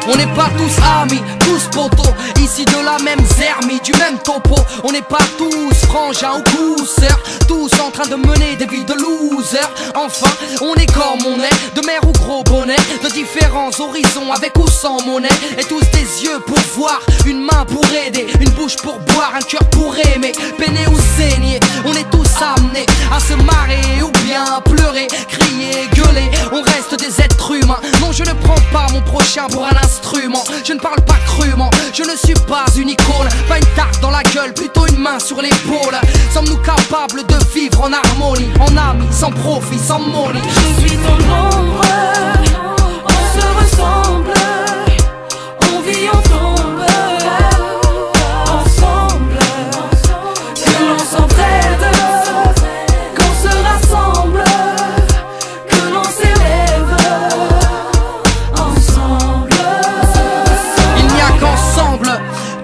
On n'est pas tous amis, tous potos, ici de la même zermie, du même topo. On n'est pas tous frangins ou cousseurs, tous en train de mener des vies de losers. Enfin, on est comme on est, de mer ou gros bonnet, de différents horizons avec ou sans monnaie. Et tous des yeux pour voir, une main pour aider, une bouche pour boire, un cœur pour aimer, peiner ou saigner. On est tous amenés à se marrer ou bien à pleurer, crier, gueuler. On reste des êtres humains. Non, je ne prends pas mon prochain pour un instrument. Je ne parle pas crûment, je ne suis pas une icône, pas une tarte dans la gueule, plutôt une main sur l'épaule. Sommes-nous capables de vivre en harmonie, en amis, sans profit, sans money? Je suis ton ombre, on se ressemble, on vit, on tombe, ensemble, que l'on s'entraide, qu'on se rassemble, que l'on s'élève, ensemble. Il n'y a qu'ensemble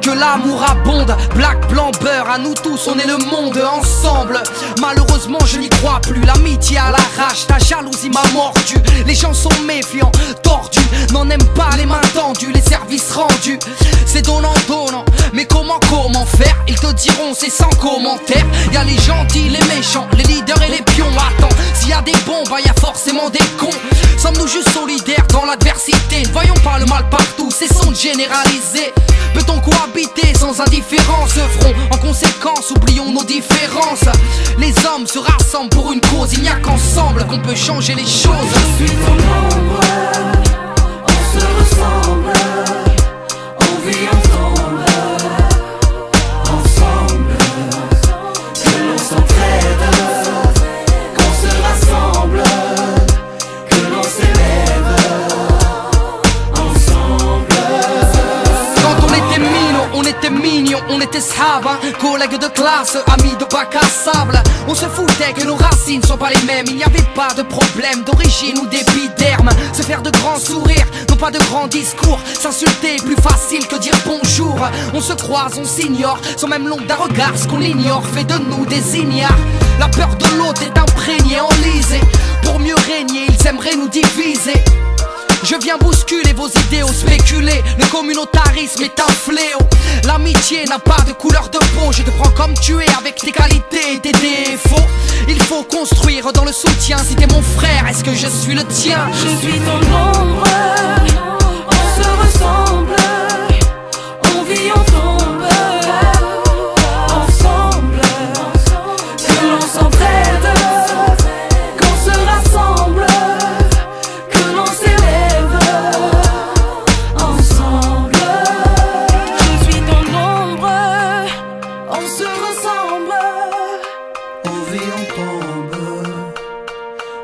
que l'amour abonde. Black, blanc, beurre, à nous tous on est le monde ensemble. Malheureusement je n'y crois plus, l'amitié à l'arrache, ta jalousie m'a mordu. Les gens sont méfiants, tordus, n'en aiment pas les mains tendues, les services rendus. C'est donnant, donnant, mais comment faire? Ils te diront c'est sans commentaire. Y'a les gentils, les méchants, les leaders et les pions. Attends, s'il y a des bons, bah y a forcément des cons. Sommes-nous juste solidaires dans l'adversité? Ne voyons pas le mal partout, cessons de généraliser. Peut-on cohabiter sans indifférence? Œuvrons en conséquence, oublions nos différences. Les hommes se rassemblent pour une cause, il n'y a qu'ensemble qu'on peut changer les choses. Je suis ton ombre, on se ressemble, on vit, on tombe, ensemble, que l'on s'entraide, qu'on se rassemble, que l'on s'élève, ensemble. Quand on était minots, on était mignons, on était sahaba, collègues de classe, amis de bac à sable. On se foutait que nos racines soient pas les mêmes. Il n'y avait pas de problème d'origine ou d'épiderme. Se faire de grands sourires, non pas de grands discours. S'insulter est plus facile que dire bonjour. On se croise, on s'ignore, sans même l'ombre d'un regard. Ce qu'on ignore fait de nous des ignares. La peur de l'autre est imprégnée, enlisée. Pour mieux régner, ils aimeraient nous diviser. Je viens bousculer vos idéaux, spéculer. Le communautarisme est un fléau. L'amitié n'a pas de couleur de peau. Je te prends comme tu es avec tes qualités et tes défauts. Il faut construire dans le soutien. Si t'es mon frère, est-ce que je suis le tien? Je suis ton ombre, on se ressemble, on vit, on tombe, ensemble, que l'on s'entraide, qu'on se rassemble, que l'on s'élève, ensemble. Je suis ton ombre, on se ressemble, On vit, on tombe.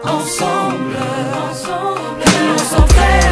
ensemble, que l'on s'entraide.